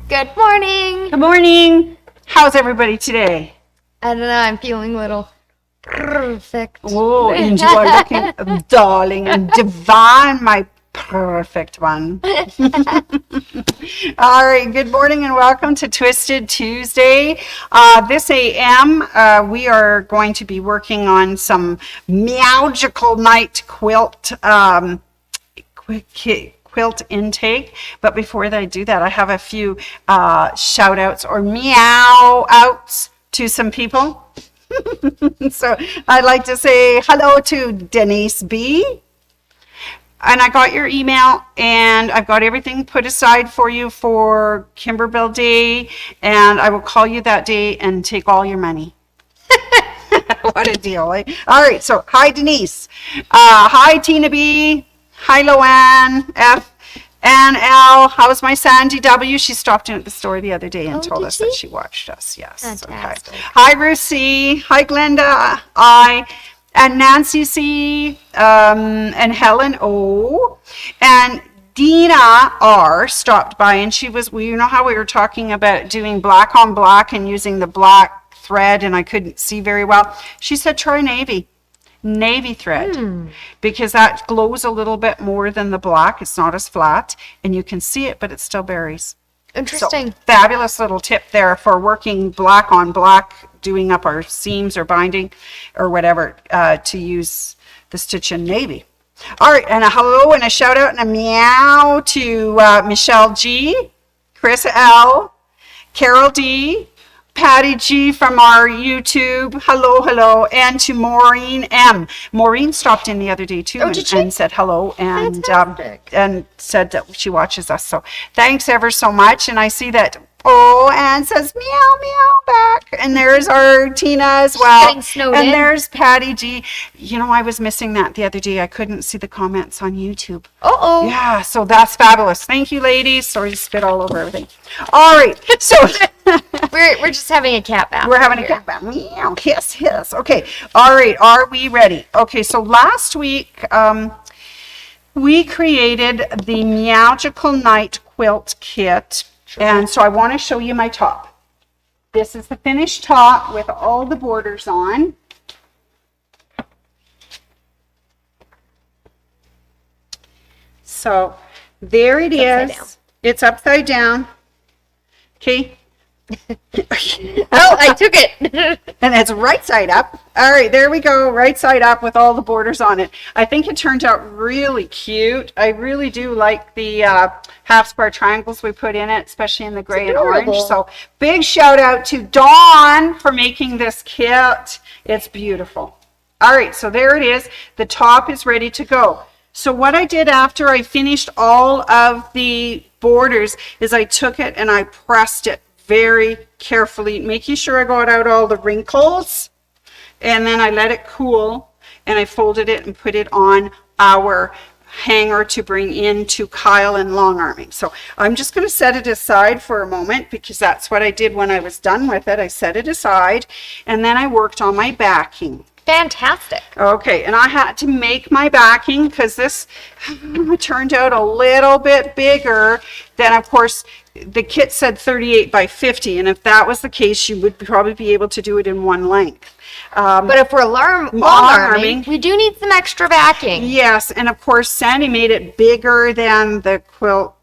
Good morning. Good morning. How's everybody today? I don't know, I'm feeling a little perfect. Oh, and you are looking darling and divine, my perfect one. All right, good morning and welcome to Twisted Tuesday. This AM, we are going to be working on some magical night quilt quilt intake, but before I do that, I have a few shout outs or meow outs to some people. So I'd like to say hello to Denise B. And I got your email and I've got everything put aside for you for Kimberbell Day, and I will call you that day and take all your money. What a deal, eh? All right, so hi Denise. Hi Tina B. Hi, Loanne F. and L. How's my Sandy W? She stopped in at the store the other day and told us that she watched us. Yes. Fantastic. Okay. Hi, Ruth C. Hi, Glenda I. And Nancy C. And Helen O. And Dina R. stopped by, and she was, well, you know how we were talking about doing black on black and using the black thread, and I couldn't see very well. She said, try navy thread, because that glows a little bit more than the black. It's not as flat and you can see it, but it still berries. Interesting. So, fabulous little tip there for working black on black, doing up our seams or binding or whatever, to use the stitch in navy. All right, and a hello and a shout out and a meow to Michelle G, Chris L, Carol D, Patty G from our YouTube, hello, and to Maureen M. Maureen stopped in the other day too, and said hello, and said that she watches us. So thanks ever so much. And I see that Anne says meow meow back, and there's our Tina as well. Getting snowed and in. There's Patty G. You know, I was missing that the other day. I couldn't see the comments on YouTube. Uh-oh. Yeah, so that's fabulous. Thank you, ladies. Sorry to spit all over everything. All right, so We're just having a cat bath. we're having a cat bath. Meow, hiss, hiss. Okay, all right, are we ready? Okay, so last week we created the Magical Night Quilt Kit, and so I want to show you my top. This is the finished top with all the borders on. So there it is. It's upside down. Okay. Oh, I took it. And it's right side up. All right, there we go. Right side up with all the borders on it. I think it turned out really cute. I really do like the half square triangles we put in it, especially in the gray and orange. So big shout out to Dawn for making this kit. It's beautiful. All right, so there it is. The top is ready to go. So what I did after I finished all of the borders is I took it and I pressed it very carefully, making sure I got out all the wrinkles, and then I let it cool and I folded it and put it on our hanger to bring into Kyle and Longarming. So I'm just going to set it aside for a moment, because that's what I did when I was done with it. I set it aside and then I worked on my backing. Fantastic. Okay, and I had to make my backing because this turned out a little bit bigger than, of course, the kit said 38 by 50, and if that was the case, you would probably be able to do it in one length. But if we're long-arming, we do need some extra backing. Yes, and of course, Sandy made it bigger than the quilt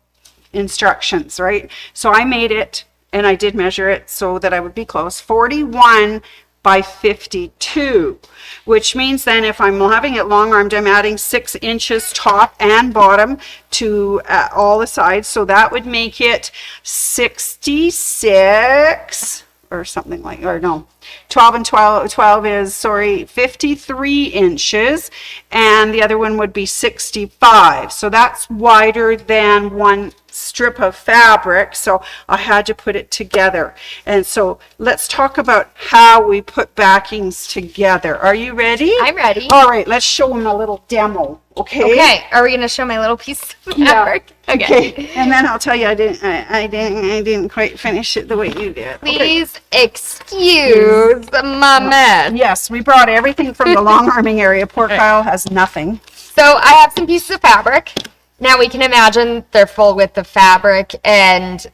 instructions, right? So I made it, and I did measure it so that I would be close, 41 by 52, which means then if I'm having it long armed, I'm adding 6 inches top and bottom to all the sides. So that would make it 66 or something like, or no, 12 and 12 is, 53 inches, and the other one would be 65. So that's wider than one strip of fabric, so I had to put it together. And so let's talk about how we put backings together. Are you ready? I'm ready. All right, let's show them a little demo. Okay. Are we going to show my little piece of fabric? Yeah. Okay. And then I'll tell you I didn't quite finish it the way you did. Please excuse my mess. Yes, we brought everything from the Longarming area. Poor Kyle has nothing. So I have some pieces of fabric. Now we can imagine they're full width of fabric, and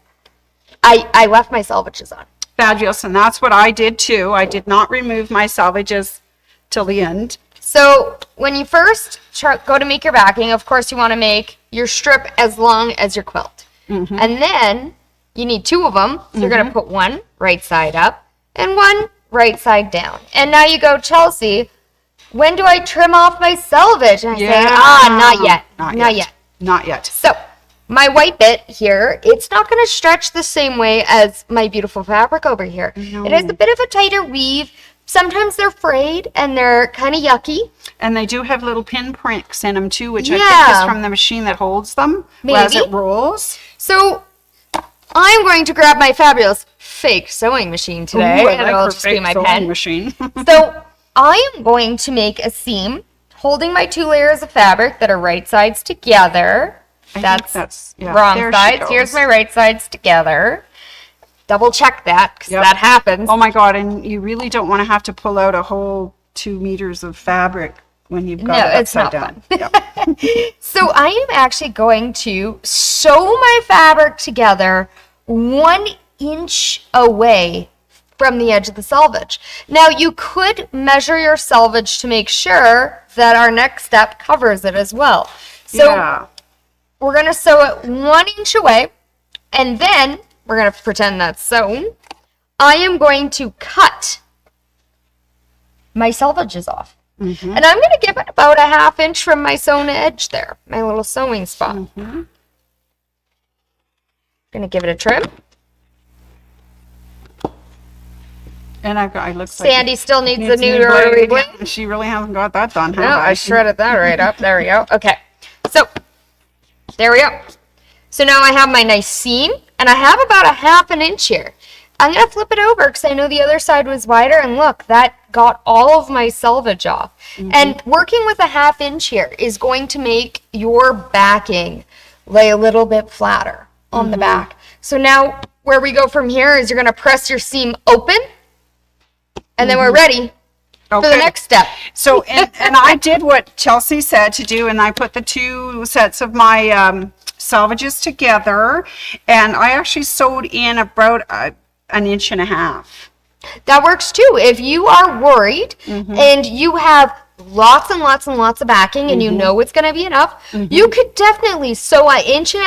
I left my selvages on. Fabulous, and that's what I did too. I did not remove my selvages till the end. So when you first go to make your backing, of course you want to make your strip as long as your quilt. Mm-hmm. And then you need 2 of them. So you're going to put one right side up and one right side down. And now you go, Chelsea, when do I trim off my selvage? And I say, not yet. Not yet. So my white bit here, it's not going to stretch the same way as my beautiful fabric over here. No. It has a bit of a tighter weave. Sometimes they're frayed and they're kind of yucky. And they do have little pin pricks in them too, which I think is from the machine that holds them as it rolls. So I'm going to grab my fabulous fake sewing machine today. And it'll just be my pen. Machine. So I am going to make a seam holding my 2 layers of fabric that are right sides together. That's wrong sides. Here's my right sides together. Double check that because that happens. Oh my God, and you really don't want to have to pull out a whole 2 meters of fabric when you've got it upside down. Fun. So I am actually going to sew my fabric together 1 inch away from the edge of the selvage. Now you could measure your selvage to make sure that our next step covers it as well. So we're going to sew it 1 inch away, and then we're going to pretend that's sewn. I am going to cut my selvages off. And I'm going to give it about a 1/2 inch from my sewn edge there, my little sewing spot. Going to give it a trim. And I look Sandy like still needs a new rotary blade. She really hasn't got that done. No, I shredded that right up. There we go. Okay. So, there we go. So now I have my nice seam, and I have about a 1/2 inch here. I'm going to flip it over because I know the other side was wider, and look, that got all of my selvage off. And working with a 1/2 inch here is going to make your backing lay a little bit flatter on the back. So now where we go from here is you're going to press your seam open, and then we're ready for the next step. So, and I did what Chelsea said to do, and I put the 2 sets of my selvages together, and I actually sewed in about 1.5 inches. That works too. If you are worried and you have lots and lots and lots of backing and you know it's going to be enough, you could definitely sew 1.5 inches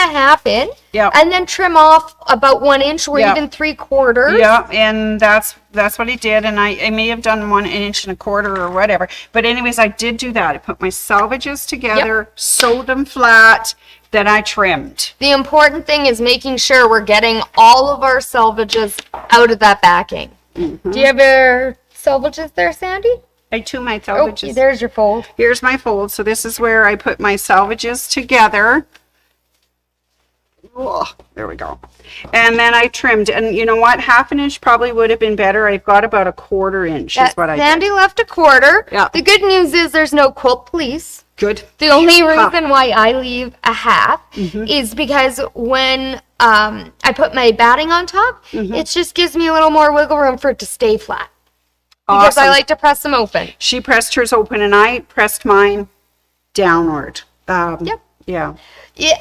in and then trim off about 1 inch or even 3/4. Yeah, and that's what I did, and I may have done 1.25 inches or whatever. But anyways, I did do that. I put my selvages together, sewed them flat, then I trimmed. The important thing is making sure we're getting all of our selvages out of that backing. Do you have your selvages there, Sandy? I do my selvages. Oh, there's your fold. Here's my fold. So this is where I put my selvages together. Oh, there we go. And then I trimmed. And you know what? 1/2 inch probably would have been better. I've got about 1/4 inch is what I did. Sandy left 1/4. Yeah. The good news is there's no quilt police. Good. The only reason why I leave a 1/2 is because when I put my batting on top, it just gives me a little more wiggle room for it to stay flat. Because I like to press them open. She pressed hers open and I pressed mine downward. Yeah.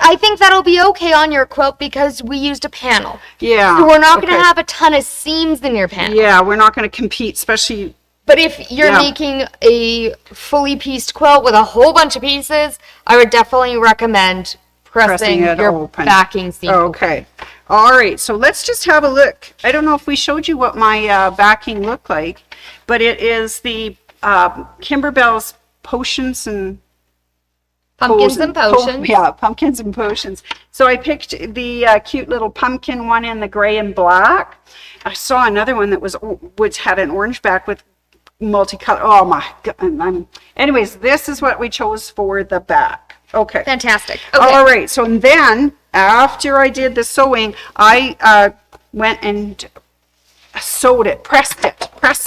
I think that'll be okay on your quilt because we used a panel. Yeah. So we're not going to have a ton of seams in your panel. Yeah, we're not going to compete, especially... But if you're making a fully pieced quilt with a whole bunch of pieces, I would definitely recommend pressing your open. backing seam. Okay. All right. So let's just have a look. I don't know if we showed you what my backing looked like, but it is the Kimberbell's Potions and... Pumpkins and Potions. Pumpkins and Potions. So I picked the cute little pumpkin one in the gray and black. I saw another one that which had an orange back with multicolor. Oh my God. Anyways, this is what we chose for the back. Okay. Fantastic. Okay. All right. So then after I did the sewing, I went and sewed it, pressed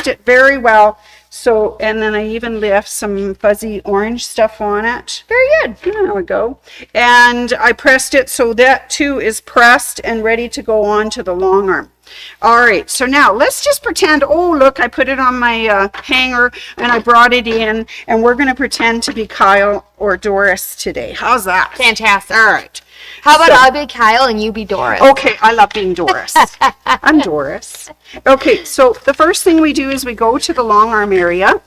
it very well. So, and then I even left some fuzzy orange stuff on it. Very good. There we go. And I pressed it so that too is pressed and ready to go on to the long arm. All right, so now let's just pretend, oh, look, I put it on my hanger and I brought it in, and we're going to pretend to be Kyle or Doris today. How's that? Fantastic. All right. How about I be Kyle and you be Doris? Okay, I love being Doris. I'm Doris. Okay, so the first thing we do is we go to the long arm area.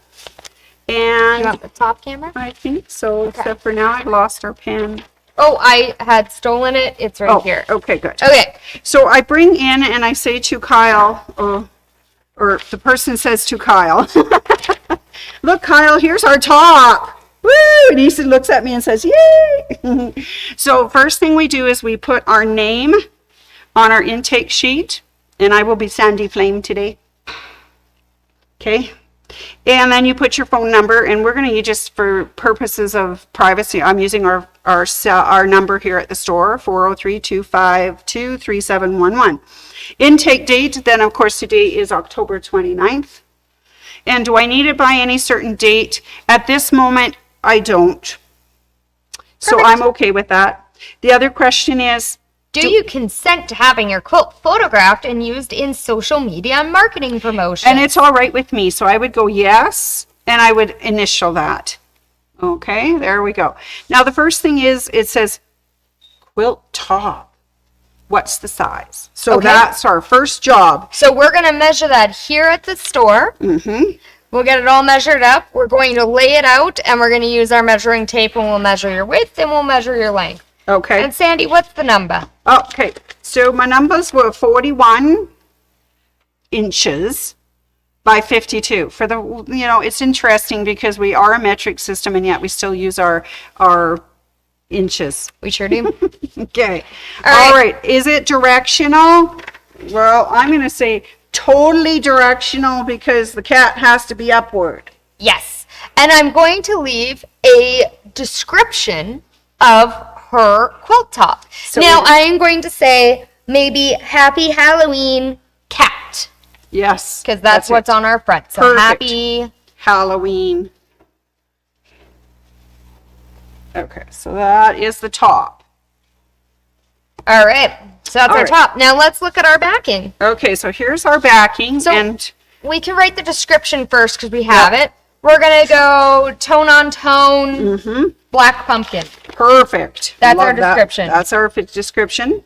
And You want the top camera? I think so, except for now I've lost our pen. Oh, I had stolen it. It's right here. Okay, good. Okay. So I bring in and I say to Kyle, or the person says to Kyle, look, Kyle, here's our top. Woo! And he looks at me and says, yay! So first thing we do is we put our name on our intake sheet, and I will be Sandy Flame today. Okay? And then you put your phone number, and we're going to use, just for purposes of privacy, I'm using our number here at the store, 403-252-3711. Intake date, then of course today is October 29th. And do I need it by any certain date? At this moment, I don't. So Perfect. I'm okay with that. The other question is, Do you consent to having your quilt photographed and used in social media and marketing promotion? and it's all right with me, so I would go yes, and I would initial that. Okay, there we go. Now the first thing is, it says quilt top. What's the size? So Okay. that's our first job. So we're going to measure that here at the store. Mm-hmm. We'll get it all measured up. We're going to lay it out, and we're going to use our measuring tape, and we'll measure your width, and we'll measure your length. Okay. And Sandy, what's the number? Okay, so my numbers were 41 inches by 52. For the, it's interesting because we are a metric system and yet we still use our inches. We sure do. Okay. All All right. Is it directional? Well, I'm going to say totally directional because the cat has to be upward. Yes. And I'm going to leave a description of her quilt top. So now, I am going to say maybe Happy Halloween Cat, Yes. because that's what's on our front. So Perfect. Happy. Halloween. Okay, so that is the top. All right. So that's All our right. top. Now, let's look at our backing. Okay, so here's our backing, So- and We can write the description first because we have it. We're going to go tone on tone, black pumpkin. perfect. That's our Love that. description. That's our description.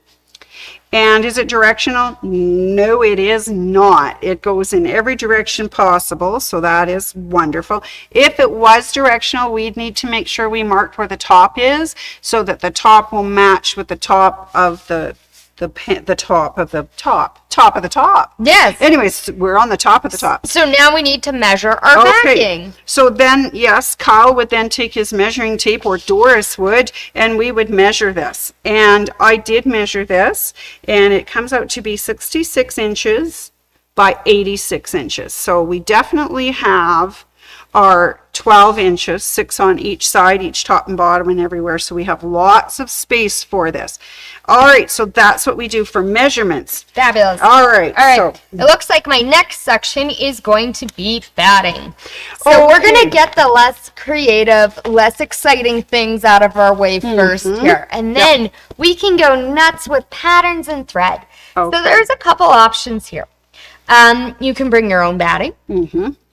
And is it directional? No, it is not. It goes in every direction possible, so that is wonderful. If it was directional, we'd need to make sure we marked where the top is so that the top will match with the top of the top of the top. Yes. Anyways, we're on the top of the top. So now we need to measure our backing. So then, yes, Kyle would then take his measuring tape, or Doris would, and we would measure this. And I did measure this, and it comes out to be 66 inches by 86 inches. So we definitely have our 12 inches, 6 on each side, each top and bottom and everywhere. So we have lots of space for this. All right, so that's what we do for measurements. Fabulous. All right. All right. So It looks like my next section is going to be batting. So we're going to Okay. get the less creative, less exciting things out of our way first here. And then we can go nuts with patterns and thread. Okay. So there's a couple options here. You can bring your own batting.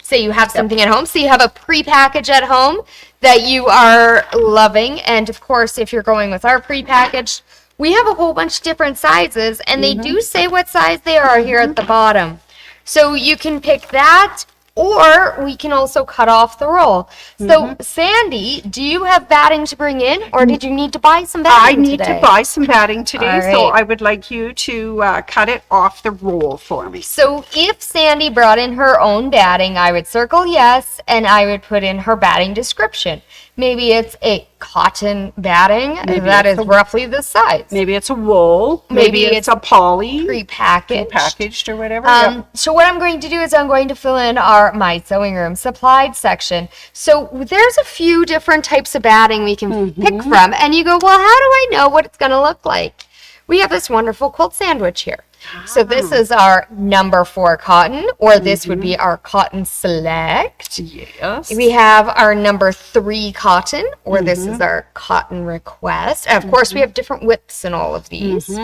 Say you have something at home. So you have a pre-package at home that you are loving. And of course, if you're going with our pre-packaged, we have a whole bunch of different sizes, and they do say what size they are here at the bottom. So you can pick that, or we can also cut off the roll. So Sandy, do you have batting to bring in, or did you need to buy some I batting need today? to buy some batting today, All so right. I would like you to cut it off the roll for me. So if Sandy brought in her own batting, I would circle yes, and I would put in her batting description. Maybe it's a cotton batting, and that is it's a- roughly this size. Maybe it's a wool, maybe it's a poly, Pre-packaged. packaged or whatever. Yep. So what I'm going to do is I'm going to fill in my sewing room supplied section. So there's a few different types of batting we can pick from, and you go, well, how do I know what it's going to look like? We have this wonderful quilt sandwich here. So this is our number 4 cotton, or this would be our cotton select. Yes. We have our number 3 cotton, or this is our cotton request. And of course, we have different widths in all of these.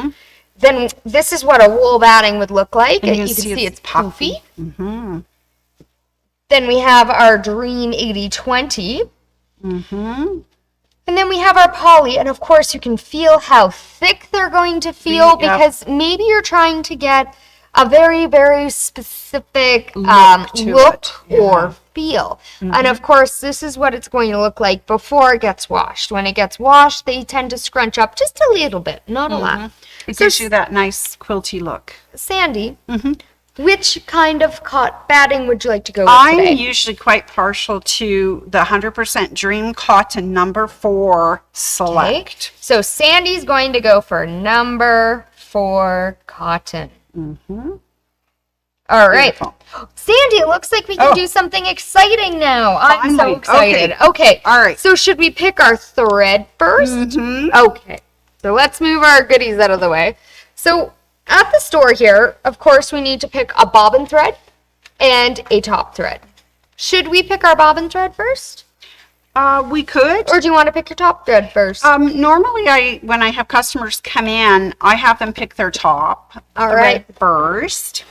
then this is what a wool batting would look like. And you can see it's poofy. Mm-hmm. Then we have our Dream 80/20. Mm-hmm. And then we have our poly, and of course you can feel how thick they're going to feel because maybe you're trying to get a very, very specific look or feel. Mm-hmm. And of course, this is what it's going to look like before it gets washed. When it gets washed, they tend to scrunch up just a little bit, not a lot. It gives you that nice quilty look. Sandy, which kind of batting would you like to go with today? I'm usually quite partial to the 100% Dream Cotton number 4 Select. Okay. So Sandy's going to go for number 4 cotton. All right. Beautiful. Sandy, it looks like we can do something exciting now. I'm so Finally. excited. Okay. All right. So should we pick our thread first? Okay. So let's move our goodies out of the way. So at the store here, of course, we need to pick a bobbin thread and a top thread. Should we pick our bobbin thread first? We could. Or do you want to pick your top thread first? Normally, when I have customers come in, I have them pick their top thread first.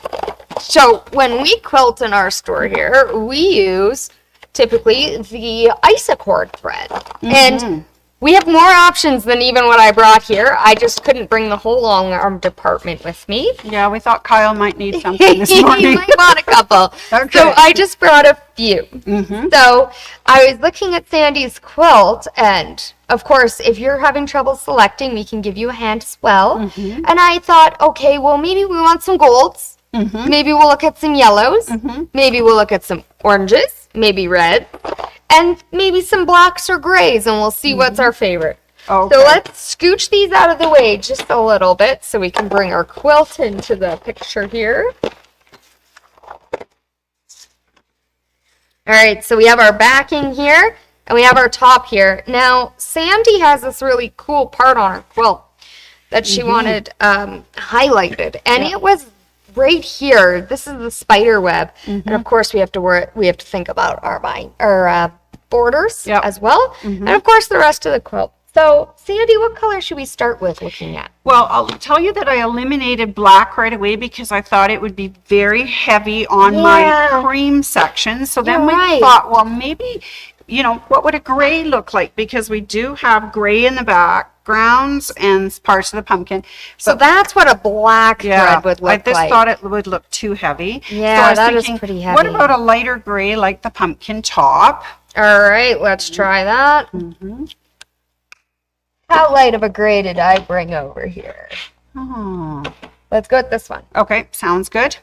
So when we quilt in our store here, we use typically the Isacord thread. And we have more options than even what I brought here. I just couldn't bring the whole long arm department with me. Yeah, we thought Kyle might need something this morning. He might want a couple. Okay. So I just brought a few. So I was looking at Sandy's quilt, and of course, if you're having trouble selecting, we can give you a hand as well. And I thought, okay, well, maybe we want some golds. Maybe we'll look at some yellows. Maybe we'll look at some oranges, maybe red, and maybe some blacks or grays, and we'll see what's our favorite. Okay. So let's scooch these out of the way just a little bit so we can bring our quilt into the picture here. All right, so we have our backing here, and we have our top here. Now, Sandy has this really cool part on her quilt that she wanted highlighted, and it was right here. This is the spider web, and of course we have to think about our borders as well, and of course the rest of the quilt. So, Sandy, what color should we start with looking at? Well, I'll tell you that I eliminated black right away because I thought it would be very heavy on my cream section. So then we thought, well, maybe, what would a gray look like? Because we do have gray in the backgrounds and parts of the pumpkin. So that's what a black thread would look like. I just thought it would look too heavy. Yeah, so I was that thinking, is pretty heavy. What about a lighter gray like the pumpkin top? All right, let's try that. How light of a gray did I bring over here? Let's go with this one. Okay, sounds good.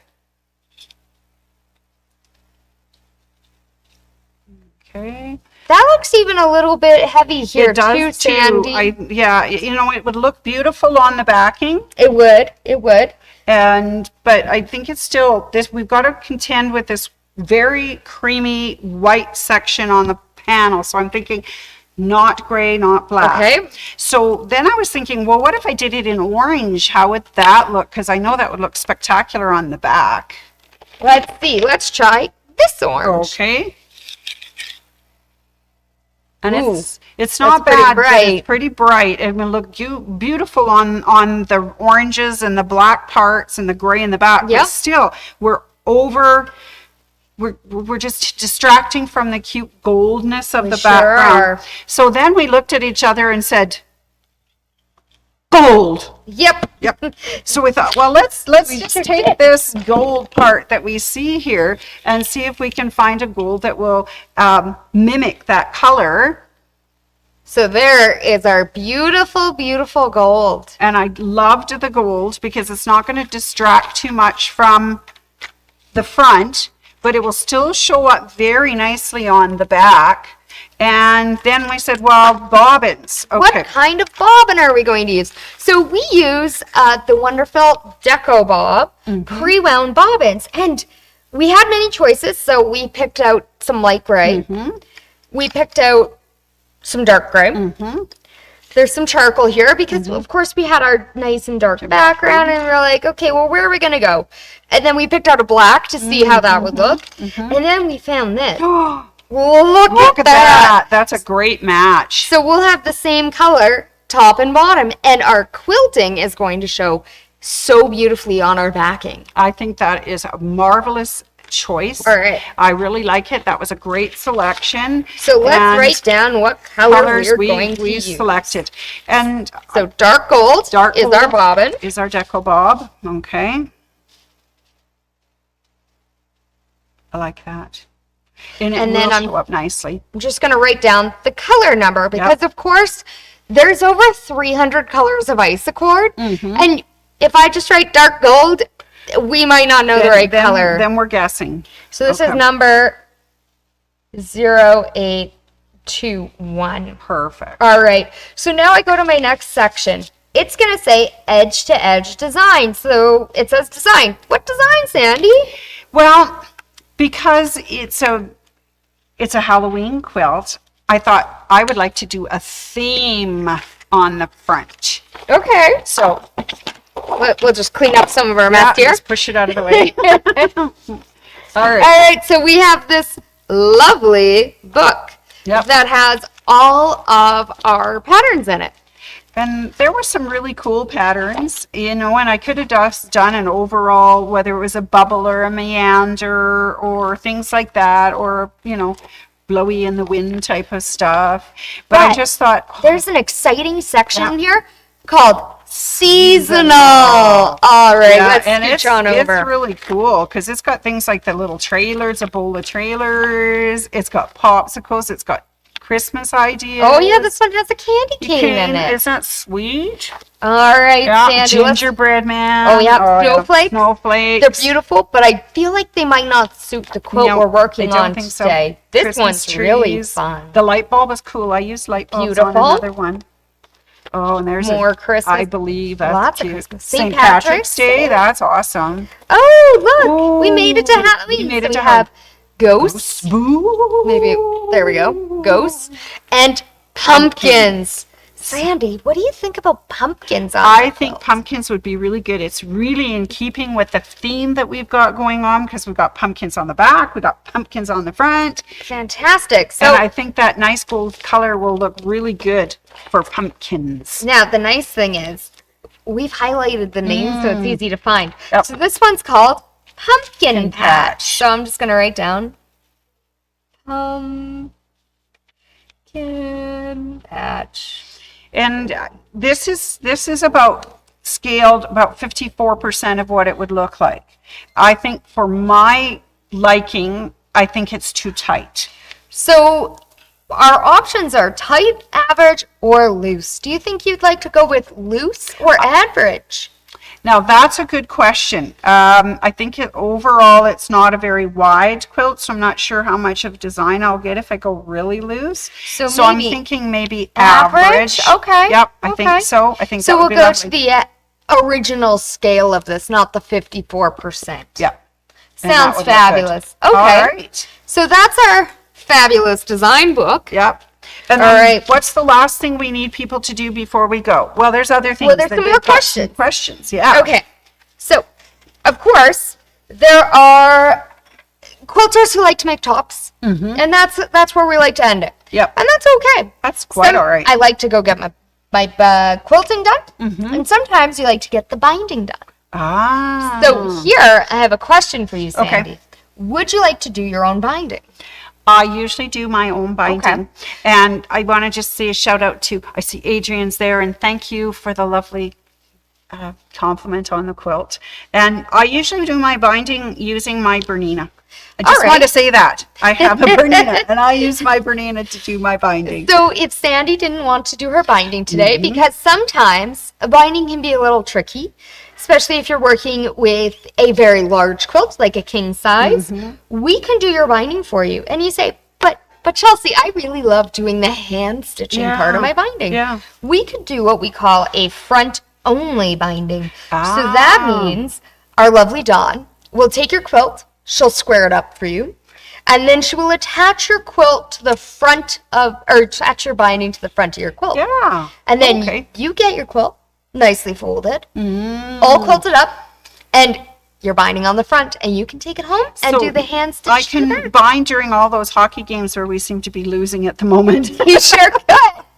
Okay. That looks even a little bit heavy here too, Sandy. It would look beautiful on the backing. It would. But I think it's still we've got to contend with this very creamy white section on the panel. So I'm thinking not gray, not black. Okay. So then I was thinking, well, what if I did it in orange? How would that look? Because I know that would look spectacular on the back. Let's see. Let's try this orange. Okay. And it's not bad, but it's pretty bright. It will look beautiful on the oranges and the black parts and the gray in the back. But still, we're just distracting from the cute goldness of the background. So then we looked at each other and said, gold. Yep. So we thought, well, let's just take this gold part that we see here and see if we can find a gold that will mimic that color. So there is our beautiful, beautiful gold. And I loved the gold because it's not going to distract too much from the front, but it will still show up very nicely on the back. And then we said, well, bobbins. Okay. What kind of bobbin are we going to use? So we use the wonderful Deco Bob pre-wound bobbins. And we had many choices, so we picked out some light gray. We picked out some dark gray. There's some charcoal here because, of course, we had our nice and dark background, and we're like, okay, well, where are we going to go? And then we picked out a black to see how that would look. And then we found this. Look at that. That's a great match. So we'll have the same color top and bottom, and our quilting is going to show so beautifully on our backing. I think that is a marvelous choice. All right. I really like it. That was a great selection. So let's And write down what color colors we're going to we use. selected. And So dark gold is our gold bobbin. is our deco bob. Okay. I like that. And it And will then I'm- show up nicely. I'm just going to write down the color number because, of course, there's over 300 colors of Isacord. And if I just write dark gold, we might not know the right color. Then we're guessing. So this is number 0821. Perfect. All right. So now I go to my next section. It's going to say edge to edge design. So it says design. What design, Sandy? Well, because it's a Halloween quilt, I thought I would like to do a theme on the front. Okay. So We'll just clean up some of our mess here. just push it out of the way. All right. All right, so we have this lovely book Yep. that has all of our patterns in it. And there were some really cool patterns, and I could have just done an overall, whether it was a bubble or a meander or things like that, or, blowy in the wind type of stuff. But I just thought, There's an exciting section here called seasonal. All right, let's and scooch on over. it's really cool because it's got things like the little trailers, a bowl of trailers. It's got popsicles. It's got Christmas ideas. Oh, yeah, this one has a candy cane in it. Isn't that sweet? All right, Yeah, Sandy. let's- gingerbread man. Oh, yeah, snowflakes. Snowflakes. They're beautiful, but I feel like they might not suit the quilt No, we're working I don't on think so. today. This Christmas one's really trees. fun. The light bulb is cool. I used light bulbs Beautiful. on another one. Oh, and there's More Christmas. I believe that's Lots of cute. Christmas. St. Patrick's Day. That's awesome. Oh, look, we made it to Ooh, Halloween. we made So it to have ghosts. Boo. Maybe there we go. Ghosts and pumpkins. Sandy, what do you think about pumpkins on I the think quilt? pumpkins would be really good. It's really in keeping with the theme that we've got going on because we've got pumpkins on the back, we've got pumpkins on the front, Fantastic. So and I think that nice gold color will look really good for pumpkins. now the nice thing is we've highlighted the name so it's easy to find. Yep. So this one's called Pumpkin Patch. So I'm just going to write down Pumpkin Patch. And this is about scaled about 54% of what it would look like. I think for my liking, I think it's too tight. So our options are tight, average, or loose. Do you think you'd like to go with loose or average? Now that's a good question. I think overall it's not a very wide quilt, so I'm not sure how much of design I'll get if I go really loose. So I'm maybe thinking maybe average? average. Okay. Yep, I Okay. think so. I think So that we'll would be go lovely. to the original scale of this, not the 54%. Yep. And that Sounds would look good. fabulous. Okay. All right. So that's our fabulous design book. Yep. And All then right. what's the last thing we need people to do before we go? Well, there's other things. there's that some they've more got some questions. Questions, yeah. Okay. So, of course, there are quilters who like to make tops. And that's where we like to end it. Yep. And that's okay. That's quite all right. I like to go get my quilting done. And sometimes you like to get the binding done. Ah. So here, I have a question for you, Okay. Sandy. Would you like to do your own binding? I usually do my own binding. And I want to just say a shout out to, I see Adrian's there, and thank you for the lovely compliment on the quilt. And I usually do my binding using my Bernina. I just All want to right. say that. I have a Bernina, and I use my Bernina to do my binding. So if Sandy didn't want to do her binding today, because sometimes a binding can be a little tricky, especially if you're working with a very large quilt, like a king size, we can do your binding for you. And you say, but Chelsea, I really love doing the hand stitching part of my binding. Yeah. We could do what we call a front only binding. So that means our lovely Dawn will take your quilt, she'll square it up for you, and then she will attach your quilt to the front of, or attach your binding to the front of your quilt. Yeah. And then Okay. you get your quilt nicely folded, all quilted up, and you're binding on the front, and you can take it home and So do the hand stitch. I to the can back. bind during all those hockey games where we seem to be losing at the moment. You sure could.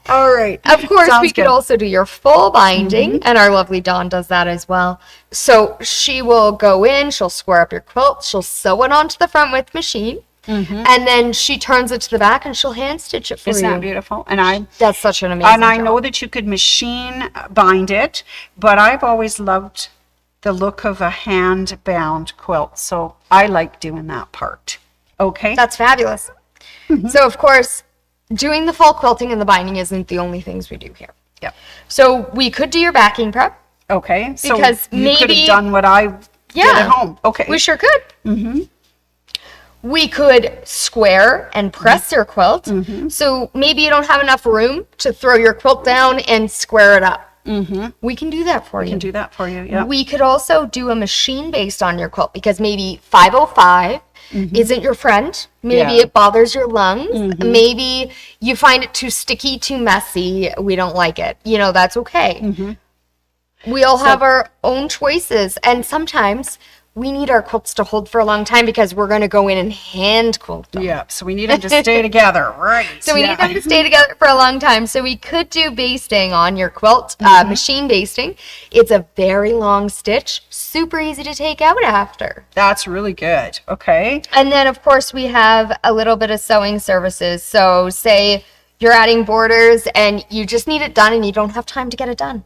All right. Of course, Sounds we could good. also do your full binding, and our lovely Dawn does that as well. So she will go in, she'll square up your quilt, she'll sew it onto the front with machine, and then she turns it to the back and she'll hand stitch it for Isn't you. that beautiful? And That's such an amazing job. know that you could machine bind it, but I've always loved the look of a hand bound quilt. So I like doing that part. Okay. That's fabulous. So, of course, doing the full quilting and the binding isn't the only things we do here. Yep. So we could do your backing prep. Okay. So Because you could maybe- have done what I did at home. Okay. We sure could. We could square and press your quilt. So maybe you don't have enough room to throw your quilt down and square it up. We can do that for you. can do that for you. Yeah. We could also do a machine based on your quilt because maybe 505 isn't your friend. Maybe Yeah. it bothers your lungs. Maybe you find it too sticky, too messy. We don't like it. You know, that's okay. We all have our own choices. And sometimes we need our quilts to hold for a long time because we're going to go in and hand quilt them. Yeah. So we need them to stay together. Right. So we need them to stay together for a long time. So we could do basting on your quilt, machine basting. It's a very long stitch, super easy to take out after. That's really good. Okay. And then, of course, we have a little bit of sewing services. So say you're adding borders and you just need it done and you don't have time to get it done.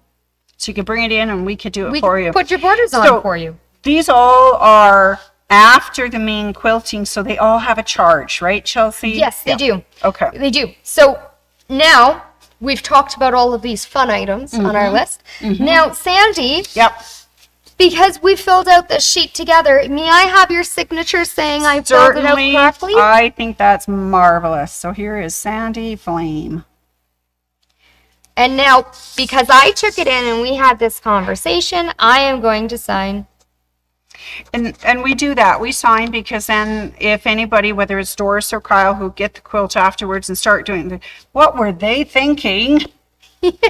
So you can bring it in and we could do it We for can you. put your borders on So- for you. These all are after the main quilting, so they all have a charge, right, Chelsea? Yes, they do. Okay. They do. So now we've talked about all of these fun items on our list. Now, Sandy, Yep. because we filled out this sheet together, may I have your signature saying I filled it out Certainly. correctly? I think that's marvelous. So here is Sandy Flame. And now, because I took it in and we had this conversation, I am going to sign. And we do that. We sign because then if anybody, whether it's Doris or Kyle, who get the quilt afterwards and start doing what were they thinking,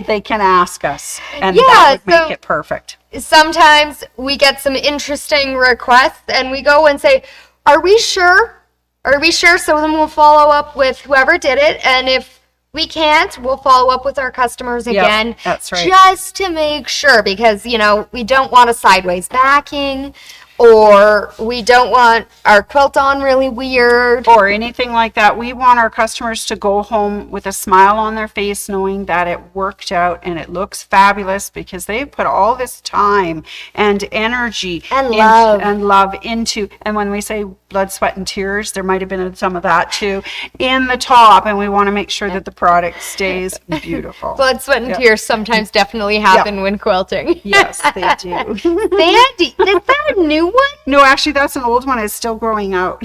they can ask us. And that would make it perfect. Sometimes we get some interesting requests and we go and say, are we sure? Are we sure? So then we'll follow up with whoever did it. And if we can't, we'll follow up with our customers again. That's right. Just to make sure, because, you know, we don't want a sideways backing, or we don't want our quilt on really weird. Or anything like that. We want our customers to go home with a smile on their face knowing that it worked out and it looks fabulous because they put all this time and energy And love into, and when we say blood, sweat, and tears, there might have been some of that too, in the top, and we want to make sure that the product stays beautiful. Blood, sweat, and tears sometimes definitely happen when quilting. Yes, they do. Sandy, is that a new one? No, actually, that's an old one. It's still growing out.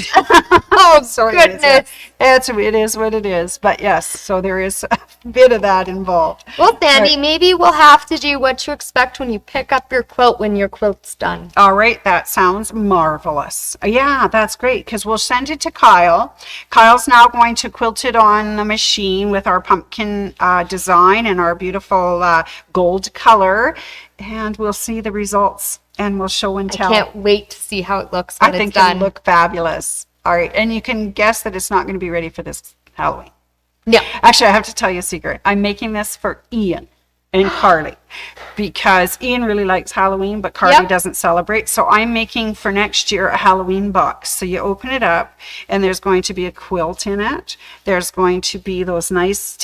Oh, So goodness. it is what it is. But yes, so there is a bit of that involved. Well, Sandy, maybe we'll have to do what you expect when you pick up your quilt when your quilt's done. All right, that sounds marvelous. Yeah, that's great because we'll send it to Kyle. Kyle's now going to quilt it on the machine with our pumpkin design and our beautiful gold color, and we'll see the results and we'll show and tell. Can't wait to see how it looks when I think it's done. it'll look fabulous. All right, and you can guess that it's not going to be ready for this Halloween. No. Actually, I have to tell you a secret. I'm making this for Ian and Carly because Ian really likes Halloween, but Carly doesn't celebrate. So I'm making for next year a Halloween box. So you open it up and there's going to be a quilt in it. There's going to be those nice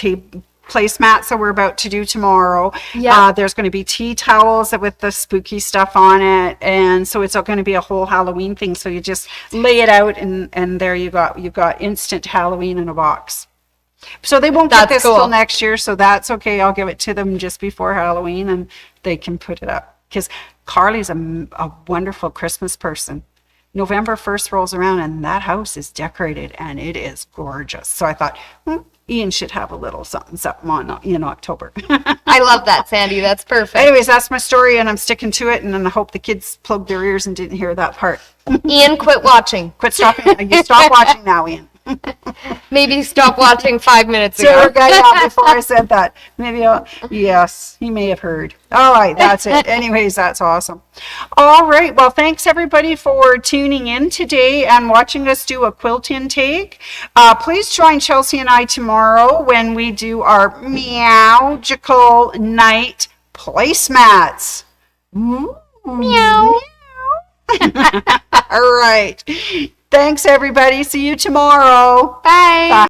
placemats that we're about to do tomorrow. There's going to be tea towels with the spooky stuff on it, and so it's going to be a whole Halloween thing. So you just lay it out, and there you've got instant Halloween in a box. So they won't get this till next year, so that's okay. I'll give it to them just before Halloween, and they can put it up because Carly's a wonderful Christmas person. November 1st rolls around and that house is decorated and it is gorgeous. So I thought, Ian should have a little something in October. I love that, Sandy. That's perfect. Anyways, that's my story and I'm sticking to it, and I hope the kids plugged their ears and didn't hear that part. Ian, quit watching. Quit stopping. You stop watching now, Ian. Maybe stop watching 5 minutes ago. Sarah got out before I said that. Yes, he may have heard. All right, that's it. Anyways, that's awesome. All right, well, thanks everybody for tuning in today and watching us do a quilt intake. Please join Chelsea and I tomorrow when we do our Meow-gical night placemats. Meow. All right. Thanks, everybody. See you tomorrow. Bye. Bye.